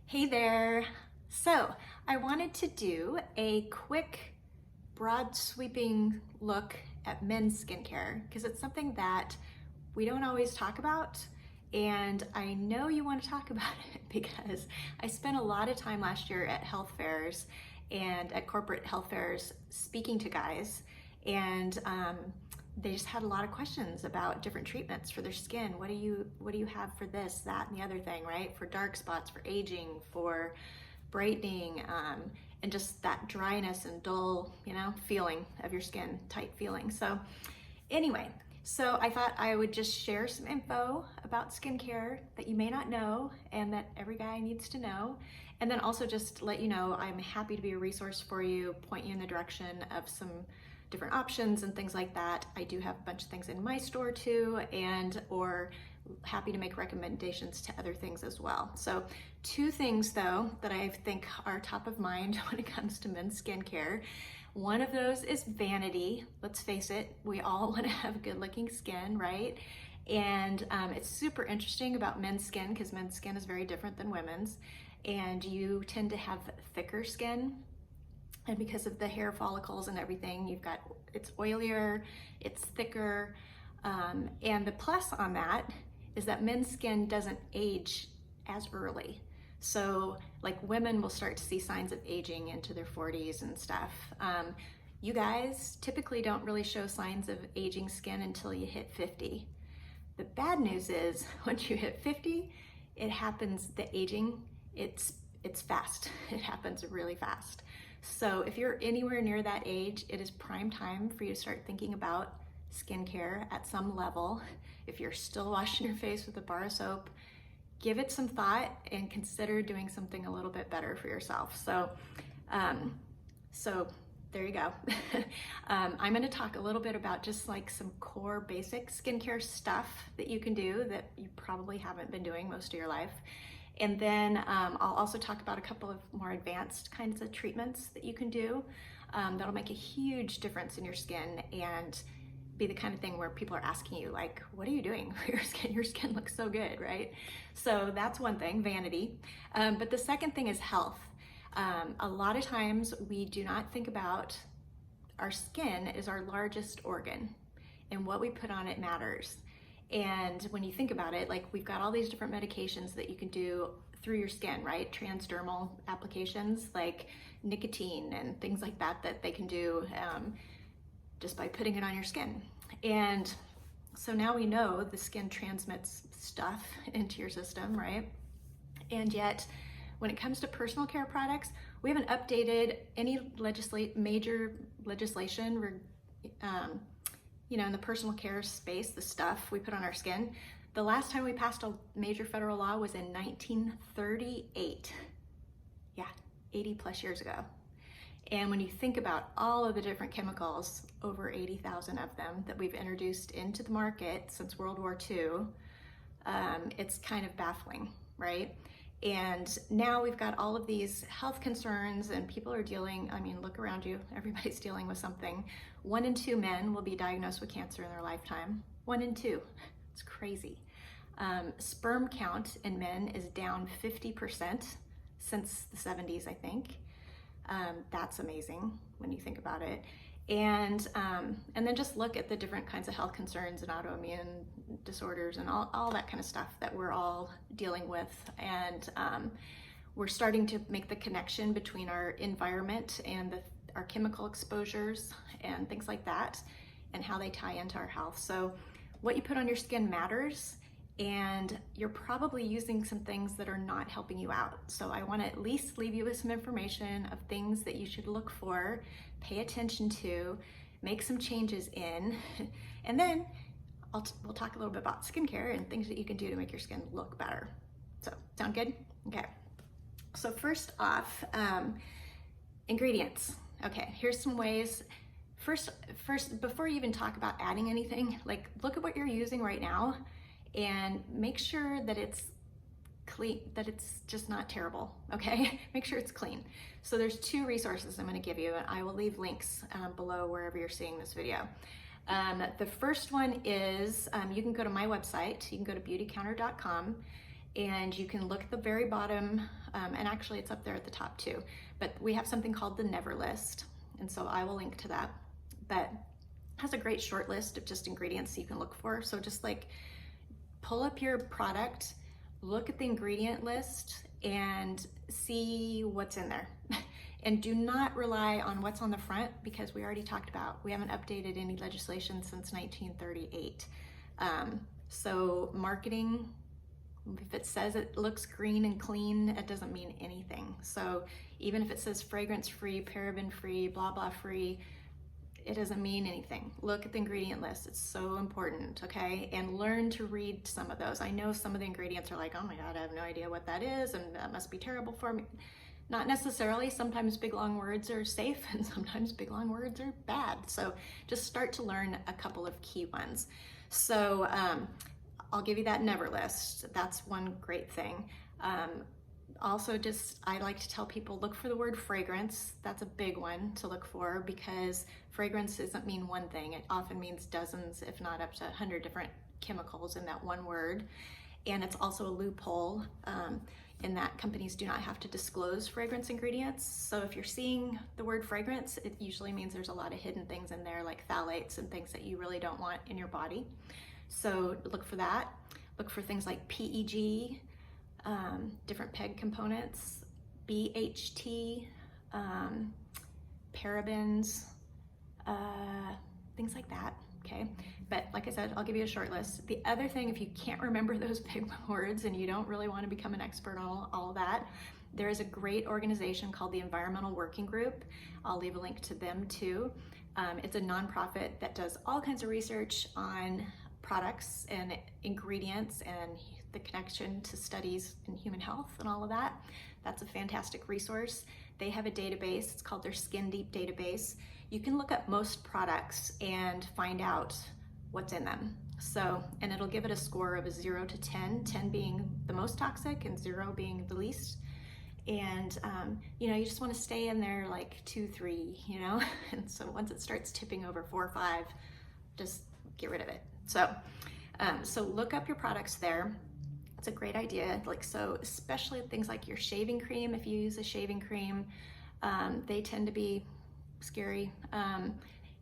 Hey there. So I wanted to do a quick, broad sweeping look at men's skincare because it's something that we don't always talk about. And I know you want to talk about it because I spent a lot of time last year at health fairs and at corporate health fairs speaking to guys. And they just had a lot of questions about different treatments for their skin. What do you have for this, that, and the other thing, right? For dark spots, for aging, for brightening, and just that dryness and dull, feeling of your skin, tight feeling. So anyway, so I thought I would just share some info about skincare that you may not know and that every guy needs to know. And then also just let you know I'm happy to be a resource for you, point you in the direction of some different options and things like that. I do have a bunch of things in my store too, or happy to make recommendations to other things as well. So 2 things though that I think are top of mind when it comes to men's skincare. One of those is Vanity. Let's face it, we all want to have good looking skin, right? And it's super interesting about men's skin because men's skin is very different than women's, and you tend to have thicker skin. And because of the hair follicles and everything, it's oilier, it's thicker. And the plus on that is that men's skin doesn't age as early. So like women will start to see signs of aging into their 40s and stuff. You guys typically don't really show signs of aging skin until you hit 50. The bad news is once you hit 50, it happens, the aging, it's fast. It happens really fast. So if you're anywhere near that age, it is prime time for you to start thinking about skincare at some level. If you're still washing your face with a bar of soap, give it some thought and consider doing something a little bit better for yourself. So there you go. I'm going to talk a little bit about just like some core basic skincare stuff that you can do that you probably haven't been doing most of your life. And then I'll also talk about a couple of more advanced kinds of treatments that you can do that'll make a huge difference in your skin and be the kind of thing where people are asking you like, what are you doing for your skin? Your skin looks so good, right? So that's one thing, Vanity. But the second thing is health. A lot of times we do not think about our skin is our largest organ, and what we put on it matters. And when you think about it, like we've got all these different medications that you can do through your skin, right? Transdermal applications like nicotine and things like that they can do just by putting it on your skin. And so now we know the skin transmits stuff into your system, right? And yet when it comes to personal care products, we haven't updated any major legislation in the personal care space, the stuff we put on our skin. The last time we passed a major federal law was in 1938. Yeah, 80 plus years ago. And when you think about all of the different chemicals, over 80,000 of them that we've introduced into the market since World War II, it's kind of baffling, right? And now we've got all of these health concerns and people are look around you, everybody's dealing with something. 1 in 2 men will be diagnosed with cancer in their lifetime. 1 in 2, it's crazy. Sperm count in men is down 50% since the 70s, I think. That's amazing when you think about it. And then just look at the different kinds of health concerns and autoimmune disorders and all that kind of stuff that we're all dealing with. And we're starting to make the connection between our environment and our chemical exposures and things like that and how they tie into our health. So what you put on your skin matters, and you're probably using some things that are not helping you out. So I want to at least leave you with some information of things that you should look for, pay attention to, make some changes in, and then we'll talk a little bit about skincare and things that you can do to make your skin look better. So sound good? Okay. So first off, ingredients. Okay, here's some ways. First, before you even talk about adding anything, like look at what you're using right now and make sure that it's clean, that it's just not terrible, okay? Make sure it's clean. So there's 2 resources I'm gonna give you, and I will leave links below wherever you're seeing this video. The first one is, you can go to my website, you can go to beautycounter.com, And you can look at the very bottom, and actually it's up there at the top too, but we have something called the Never List, and so I will link to that. But it has a great short list of just ingredients you can look for. So just like pull up your product, look at the ingredient list, and see what's in there. And do not rely on what's on the front, because we already talked about, we haven't updated any legislation since 1938. So marketing, if it says it looks green and clean, it doesn't mean anything. So even if it says fragrance free, paraben free, blah blah free, it doesn't mean anything. Look at the ingredient list. It's so important, okay? And learn to read some of those. I know some of the ingredients are like, oh my God, I have no idea what that is, and that must be terrible for me. Not necessarily. Sometimes big long words are safe, and sometimes big long words are bad. So just start to learn a couple of key ones. So I'll give you that Never List. That's one great thing. Also, I like to tell people, look for the word fragrance. That's a big one to look for, because fragrance doesn't mean one thing. It often means dozens, if not up to 100 different chemicals in that one word. And it's also a loophole in that companies do not have to disclose fragrance ingredients. So if you're seeing the word fragrance, it usually means there's a lot of hidden things in there, like phthalates and things that you really don't want in your body. So look for that. Look for things like PEG, different PEG components, BHT, parabens, things like that, okay? But like I said, I'll give you a short list. The other thing, if you can't remember those big words and you don't really want to become an expert on all of that, there is a great organization called the Environmental Working Group. I'll leave a link to them too. It's a nonprofit that does all kinds of research on products and ingredients and the connection to studies in human health and all of that. That's a fantastic resource. They have a database, it's called their Skin Deep database. You can look up most products and find out what's in them. So, and it'll give it a score of a 0 to 10, 10 being the most toxic and 0 being the least. And you just want to stay in there like 2, 3, and so once it starts tipping over 4 or 5, just get rid of it. So, so look up your products there. It's a great idea. So especially things like your shaving cream, if you use a shaving cream, they tend to be scary.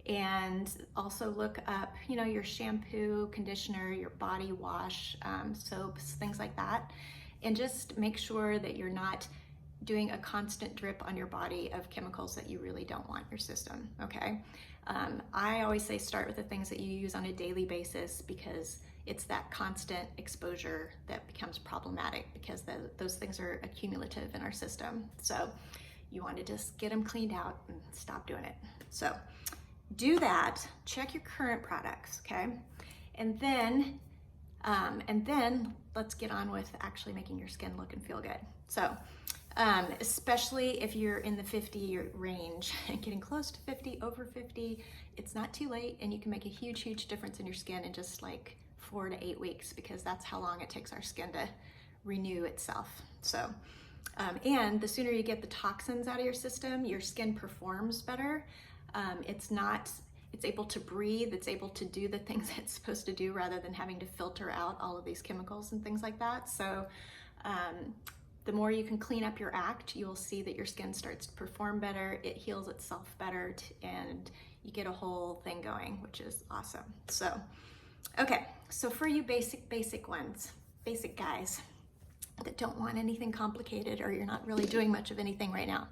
And also look up, your shampoo, conditioner, your body wash, soaps, things like that. And just make sure that you're not doing a constant drip on your body of chemicals that you really don't want in your system, okay? I always say start with the things that you use on a daily basis, because it's that constant exposure that becomes problematic, because those things are accumulative in our system. So you want to just get them cleaned out and stop doing it. So do that, check your current products, okay? And then let's get on with actually making your skin look and feel good. So especially if you're in the 50 range and getting close to 50, over 50, it's not too late, and you can make a huge, huge difference in your skin in just like 4 to 8 weeks, because that's how long it takes our skin to renew itself. So, and the sooner you get the toxins out of your system, your skin performs better. It's able to breathe, it's able to do the things it's supposed to do, rather than having to filter out all of these chemicals and things like that. So, the more you can clean up your act, you will see that your skin starts to perform better, it heals itself better, and you get a whole thing going, which is awesome. So, okay, so for you basic ones, basic guys that don't want anything complicated, or you're not really doing much of anything right now,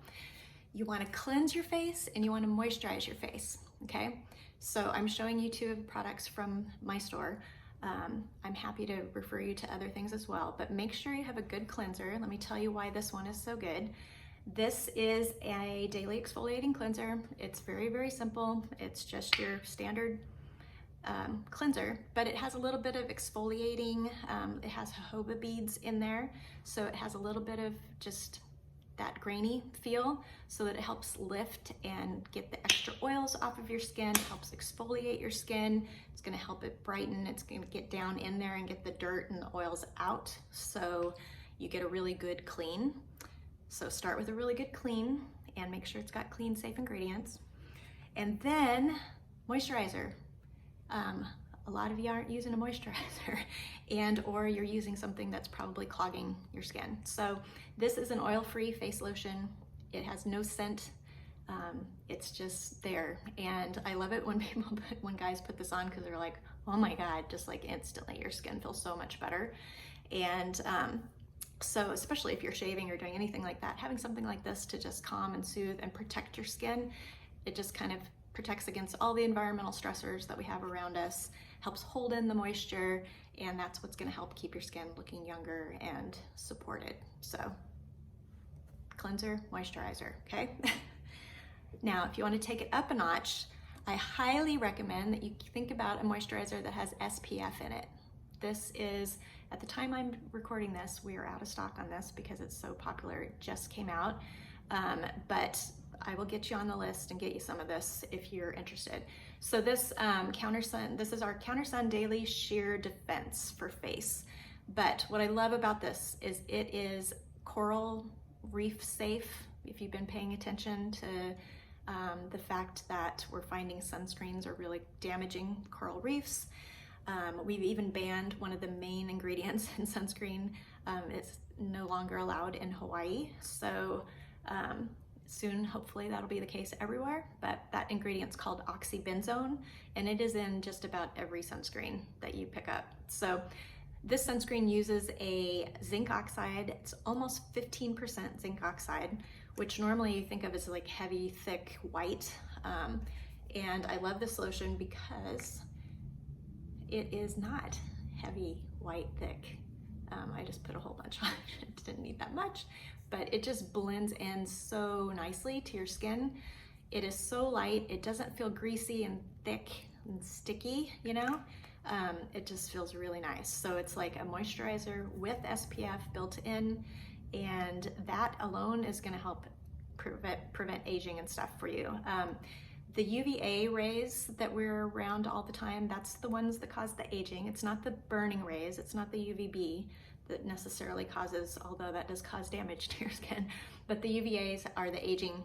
you want to cleanse your face and you want to moisturize your face, okay? So I'm showing you 2 of the products from my store. I'm happy to refer you to other things as well, but make sure you have a good cleanser. Let me tell you why this one is so good. This is a daily exfoliating cleanser. It's very, very simple. It's just your standard cleanser, but it has a little bit of exfoliating. It has jojoba beads in there, so it has a little bit of just that grainy feel, so that it helps lift and get the extra oils off of your skin. It helps exfoliate your skin. It's going to help it brighten. It's going to get down in there and get the dirt and the oils out, so you get a really good clean. So start with a really good clean and make sure it's got clean, safe ingredients. And then moisturizer. a lot of you aren't using a moisturizer and or you're using something that's probably clogging your skin. So this is an oil-free face lotion. It has no scent. It's just there. And I love it when when guys put this on, because they're like, oh my God, just like instantly your skin feels so much better. And so especially if you're shaving or doing anything like that, having something like this to just calm and soothe and protect your skin, it just kind of protects against all the environmental stressors that we have around us, helps hold in the moisture, and that's what's going to help keep your skin looking younger and supported. So cleanser, moisturizer, okay? Now, if you want to take it up a notch, I highly recommend that you think about a moisturizer that has SPF in it. This is, at the time I'm recording this, we are out of stock on this because it's so popular. It just came out, but I will get you on the list and get you some of this if you're interested. So this this is our Countersun Daily Sheer Defense for face. But what I love about this is it is coral reef safe. If you've been paying attention to the fact that we're finding sunscreens are really damaging coral reefs. We've even banned one of the main ingredients in sunscreen. It's no longer allowed in Hawaii. So soon, hopefully that'll be the case everywhere, but that ingredient's called oxybenzone, and it is in just about every sunscreen that you pick up. So this sunscreen uses a zinc oxide. It's almost 15% zinc oxide, which normally you think of as like heavy, thick, white. And I love this lotion because it is not heavy, white, thick. I just put a whole bunch on. It didn't need that much, but it just blends in so nicely to your skin. It is so light. It doesn't feel greasy and thick and sticky, you know? It just feels really nice. So it's like a moisturizer with SPF built in, and that alone is gonna help prevent aging and stuff for you. The UVA rays that we're around all the time, that's the ones that cause the aging. It's not the burning rays, it's not the UVB that necessarily causes, although that does cause damage to your skin, but the UVAs are the aging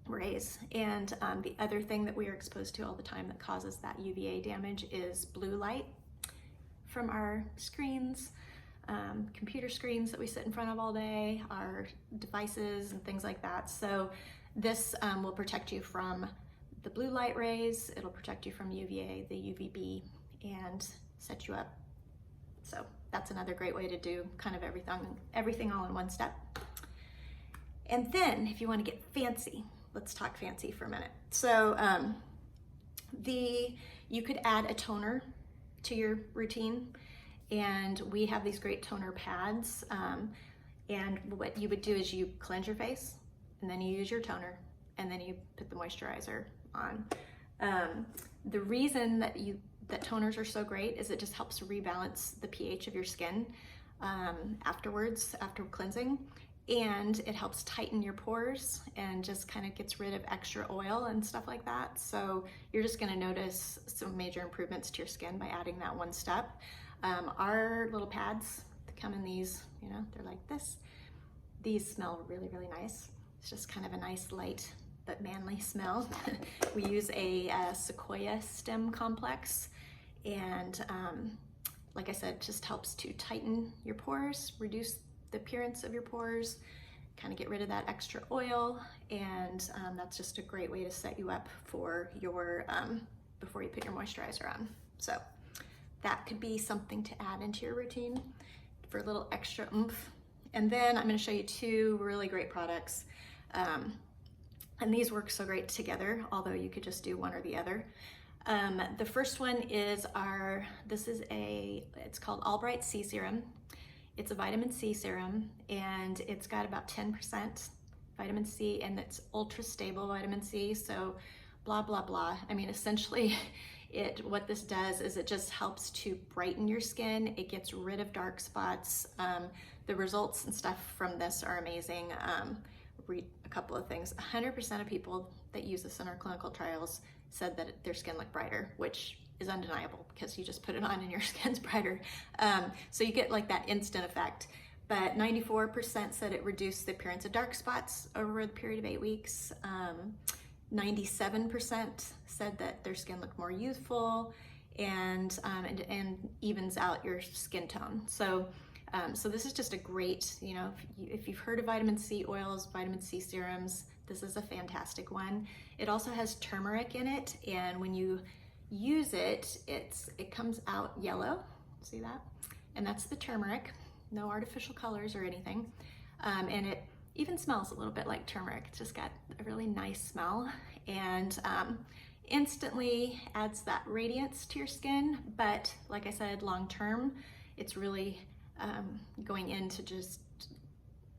rays. And the other thing that we are exposed to all the time that causes that UVA damage is blue light from our screens, computer screens that we sit in front of all day, our devices and things like that. So this will protect you from the blue light rays, it'll protect you from UVA, the UVB, and set you up. So that's another great way to do kind of everything all in one step. And then if you want to get fancy, let's talk fancy for a minute. So you could add a toner to your routine, and we have these great toner pads. And what you would do is you cleanse your face, and then you use your toner, and then you put the moisturizer on. The reason that toners are so great is it just helps rebalance the pH of your skin afterwards, after cleansing, and it helps tighten your pores and just kind of gets rid of extra oil and stuff like that. So you're just going to notice some major improvements to your skin by adding that one step. Our little pads come in these, you know, they're like this. These smell really, really nice. It's just kind of a nice light but manly smell. We use a sequoia stem complex, and like I said, just helps to tighten your pores, reduce the appearance of your pores, kind of get rid of that extra oil, and that's just a great way to set you up for your before you put your moisturizer on. So that could be something to add into your routine for a little extra oomph. And then I'm going to show you two really great products. And these work so great together, although you could just do one or the other. The first one is it's called All Bright C Serum. It's a vitamin C serum, and it's got about 10% vitamin C, and it's ultra stable vitamin C, so blah, blah, blah. I mean, essentially, what this does is it just helps to brighten your skin. It gets rid of dark spots. The results and stuff from this are amazing. Read a couple of things. 100% of people that use this in our clinical trials said that their skin looked brighter, which is undeniable because you just put it on and your skin's brighter. So you get like that instant effect. But 94% said it reduced the appearance of dark spots over the period of 8 weeks. 97% said that their skin looked more youthful, and evens out your skin tone. So this is just a great, if you've heard of vitamin C oils, vitamin C serums, this is a fantastic one. It also has turmeric in it, and when you use it, it comes out yellow. See that? And that's the turmeric. No artificial colors or anything. And it even smells a little bit like turmeric. It's just got a really nice smell, and instantly adds that radiance to your skin. But like I said, long term, it's really going into just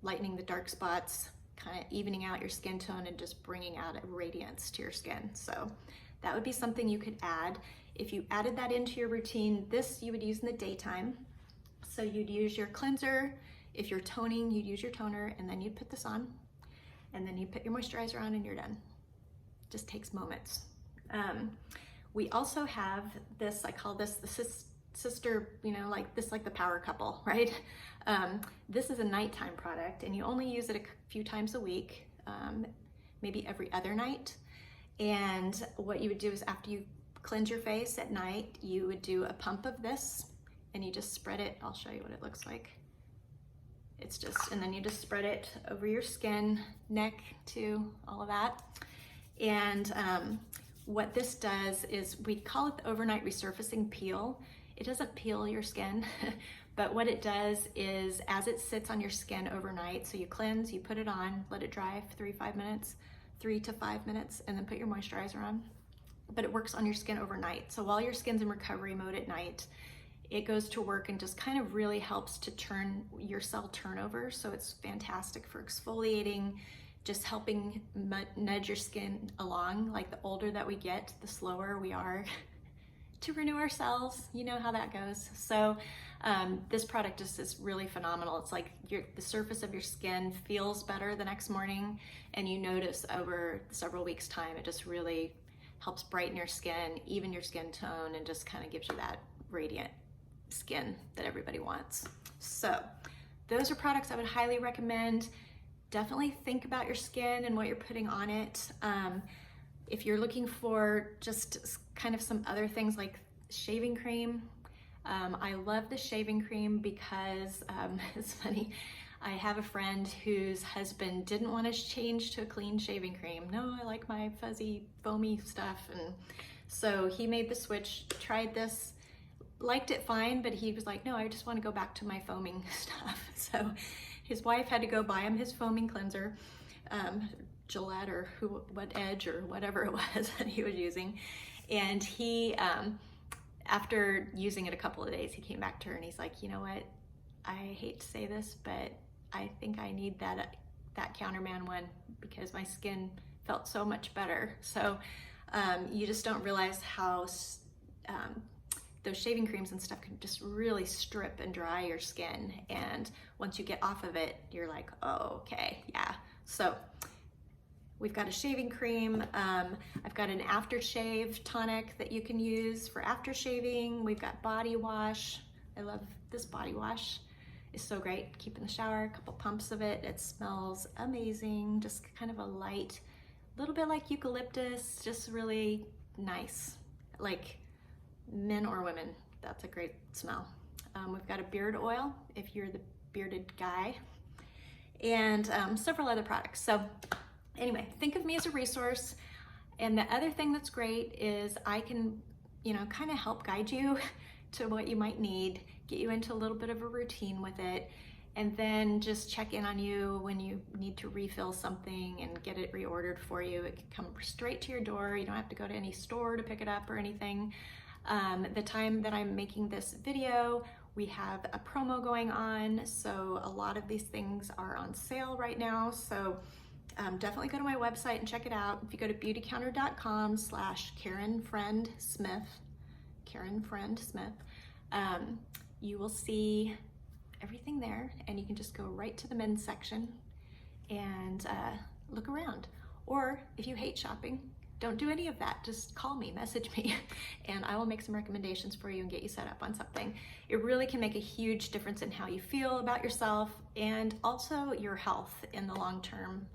lightening the dark spots, kind of evening out your skin tone, and just bringing out a radiance to your skin. So that would be something you could add. If you added that into your routine, this you would use in the daytime. So you'd use your cleanser. If you're toning, you'd use your toner, and then you'd put this on, and then you put your moisturizer on, and you're done. Just takes moments. We also have this, I call this the sister, like the power couple, right? This is a nighttime product, and you only use it a few times a week, maybe every other night. And what you would do is, after you cleanse your face at night, you would do a pump of this, and you just spread it. I'll show you what it looks like. And then you just spread it over your skin, neck too, all of that. And what this does is, we call it the overnight resurfacing peel. It doesn't peel your skin, but what it does is, as it sits on your skin overnight, so you cleanse, you put it on, let it dry for 3 to 5 minutes, and then put your moisturizer on. But it works on your skin overnight. So while your skin's in recovery mode at night, it goes to work and just kind of really helps to turn your cell turnover. So it's fantastic for exfoliating, just helping nudge your skin along. Like, the older that we get, the slower we are to renew our cells. You know how that goes. So this product just is really phenomenal. It's like the surface of your skin feels better the next morning, and you notice over several weeks' time, it just really helps brighten your skin, even your skin tone, and just kind of gives you that radiant skin that everybody wants. So those are products I would highly recommend. Definitely think about your skin and what you're putting on it. If you're looking for just kind of some other things like shaving cream, I love the shaving cream because it's funny. I have a friend whose husband didn't want to change to a clean shaving cream. No, I like my fuzzy, foamy stuff. And so he made the switch, tried this, liked it fine, but he was like, no, I just want to go back to my foaming stuff. So his wife had to go buy him his foaming cleanser, Gillette or what Edge or whatever it was that he was using. And he, after using it a couple of days, he came back to her and he's like, you know what? I hate to say this, but I think I need that Counterman one because my skin felt so much better. So you just don't realize how those shaving creams and stuff can just really strip and dry your skin. And once you get off of it, you're like, oh, okay, yeah. So we've got a shaving cream. I've got an aftershave tonic that you can use for after shaving. We've got body wash. I love this body wash. It's so great. Keep in the shower, a couple pumps of it. It smells amazing. Just kind of a light, little bit like eucalyptus, just really nice. Like men or women, that's a great smell. We've got a beard oil if you're the bearded guy, and several other products. So anyway, think of me as a resource. And the other thing that's great is I can, kind of help guide you to what you might need, get you into a little bit of a routine with it, and then just check in on you when you need to refill something and get it reordered for you. It can come straight to your door. You don't have to go to any store to pick it up or anything. The time that I'm making this video, we have a promo going on, so a lot of these things are on sale right now. So definitely go to my website and check it out. If you go to beautycounter.com/KarenFriend Smith, you will see everything there, and you can just go right to the men's section and look around. Or if you hate shopping, don't do any of that. Just call me, message me, and I will make some recommendations for you and get you set up on something. It really can make a huge difference in how you feel about yourself and also your health in the long term,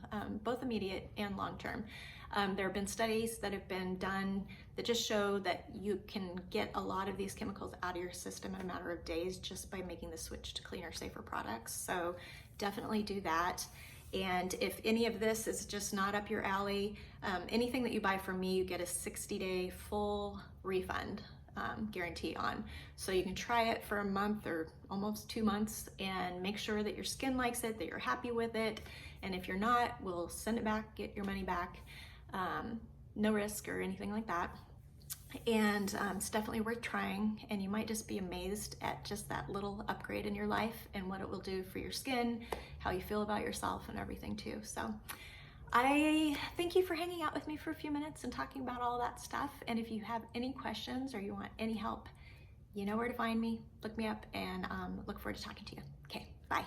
both immediate and long term. There have been studies that have been done that just show that you can get a lot of these chemicals out of your system in a matter of days just by making the switch to cleaner, safer products. So definitely do that. And if any of this is just not up your alley, anything that you buy from me, you get a 60-day full refund guarantee on. So you can try it for a month or almost 2 months and make sure that your skin likes it, that you're happy with it. And if you're not, we'll send it back, get your money back. No risk or anything like that. And it's definitely worth trying, and you might just be amazed at just that little upgrade in your life and what it will do for your skin, how you feel about yourself, and everything too. So I thank you for hanging out with me for a few minutes and talking about all that stuff. And if you have any questions or you want any help, you know where to find me. Look me up, and look forward to talking to you. Okay, bye.